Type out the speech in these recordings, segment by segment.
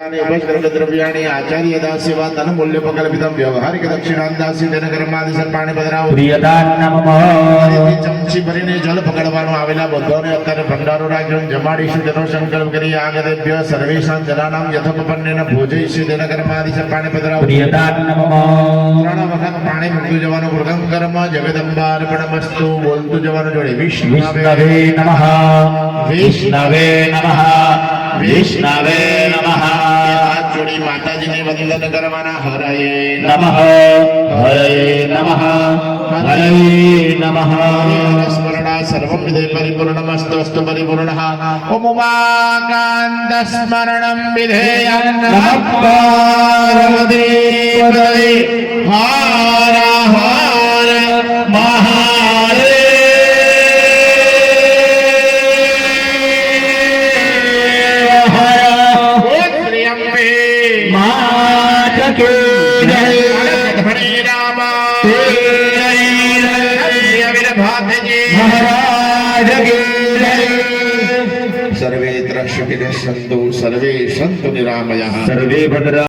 द्रव्याणि आचार्य दास्यवा तन मूल्य पकल्पितं व्यवहारिक दक्षिणांदासी तेन कर्मादि सर्पाणि पधराव प्रियदान नमः चमची भरीने जल पकड़વાનો આવેલા બધોને અત્યારે ભંડારો રાખ્યો જમાડીશું તેનો સંકલ્પ કરી આગદેભ્ય સર્વેષાં જનાનાં યથોપન્નેન ભોજયિષ્ય તેન કર્માદિ સર્પાણि પધરાવ प्रियदान नमः ત્રણ વખત પાણી મૂકતું જવાનું મૃગમ કર્મ જગદંબાર્પણમસ્તુ બોલતું જવાનું જોડે विष्णवे नमः विष्णवे नमः विष्णवे नमः હાથ જોડી માતાજીને વંદન કરવાના હરયે नमः हरये नमः हरये नमः स्मरणा सर्वं विदे परिपूर्णमस्तु अस्तु परिपूर्णः ओम उमाकान्त स्मरणं विधेयं नमः पार्वती पतये हर हर महादेव हर त्र्यंबके माता की जय हरे राम महाराज की जय सर्वे सुखिनः सन्तु सर्वे सन्तु निरामयाः सर्वे भद्रा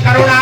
करुणा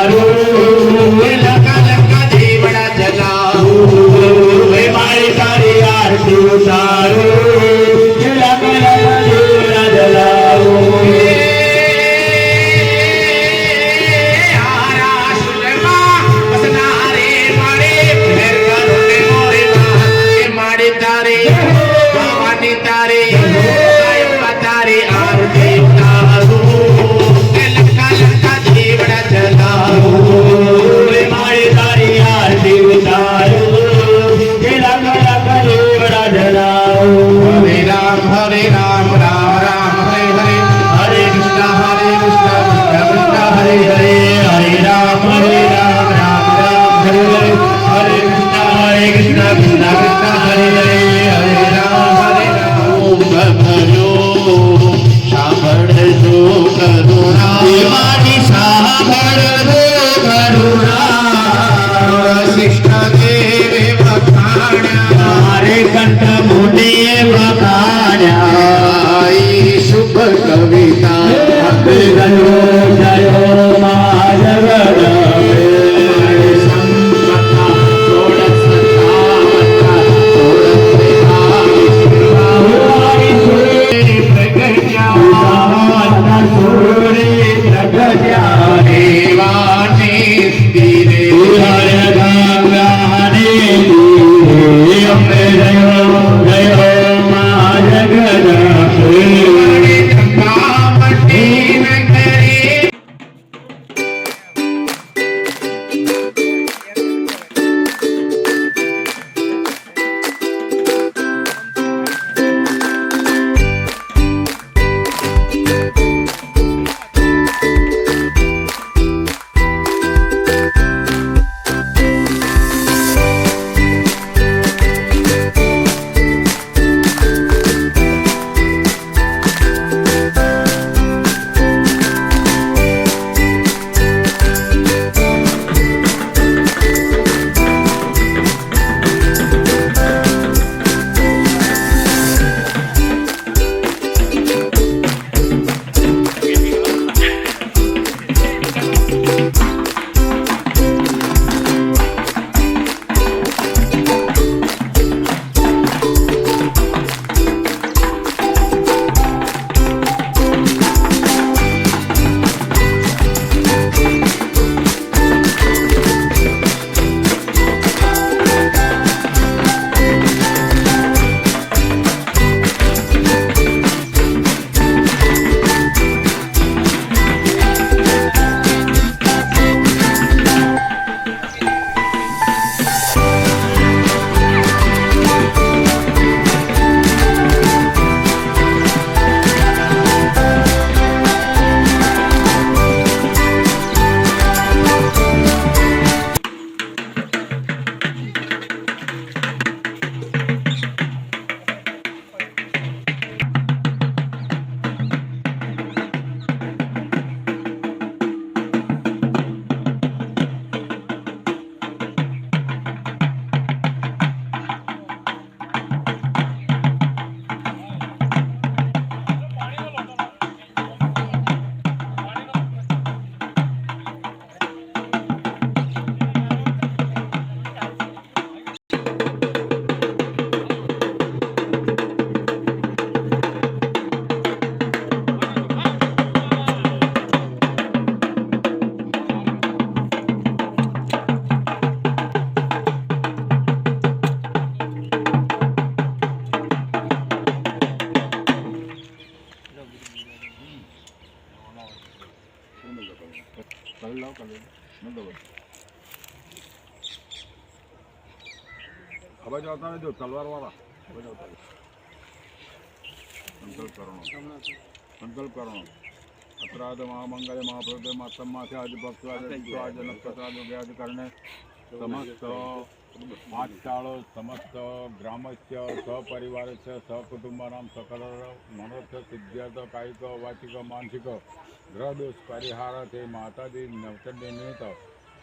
જલાવું લખા લખા દીવડા જલાવું હે મારી તારી આરતી ઉતારું લખા લખા દીવડા જલાવું હારા સુલમા બસનારે મારે ફેર કરો ને મોરે માં એ માડી તારે ભવાની તારે કાયમ તારે આરતી ઉતારું લખા લખા દીવડા જલાવું હે મારી તારી આરતી ઉતારું લખા લખા દીવડા જલાવું હરે રામ રામ રામ હરે હરે હરે કૃષ્ણ કૃષ્ણ કૃષ્ણ હરે હરે હરે રામ રામ રામ હરે હરે હરે કૃષ્ણ કૃષ્ણ કૃષ્ણ હરે હરે હરે રામ ભજો સાંભળજો કરુણા મારી સાંભળજો કરુણા શિષ્ટ દેવે વખાણ્યા મારે કંઠ મોઢે વખાણ્યા આઈ શુભ કવિતા આપે ગયો જયો મા જગત હવે આવતા રહેજો તલવાર વાળા હવે આવતા રહેજો. સંકલ્પ કરવાનો અત્રાદ મહામંગલે મહાપ્રભે માતમ્માથી આજ ભક્તરાજ નક્ષત્રાજ વ્યાજ કરણે સમસ્ત પાંચશાળો સમસ્ત ગ્રામસ્ય સપરિવારસ્ય સકુટુંબાનામ સકલ મનોર્થ સિદ્ધ્યર્થ કાયિક વાચિક માનસિક ગ્રહદોષ પરિહાર તે માતાજી નવતન્ય નિમિત્ત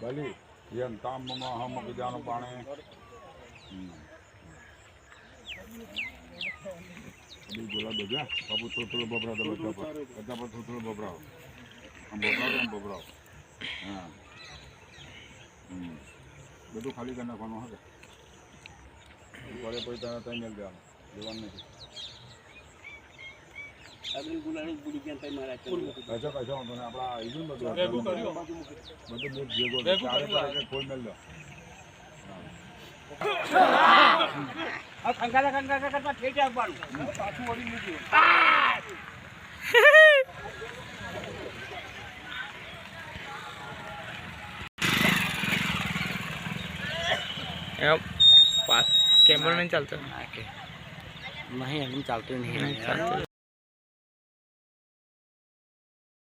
બલિ યમ તામ મમ અહમ બીજાનું પાણે બોલા બધા બાપુ થોડું બબરાવ બધા પર થોડું બબરાવ આમ બબરાવ હા બધું ખાલી કરી નાખવાનું હશે પડે પછી તને ત્યાં મેળ દેવાનું લેવાનું નથી કશો વાંધો નહીં આપણા આવી ને બધું બધું ભેગો ચારે પડે કોઈ મેળ દો कैमरा नहीं चलता नहीं अभी चालते नहीं चलता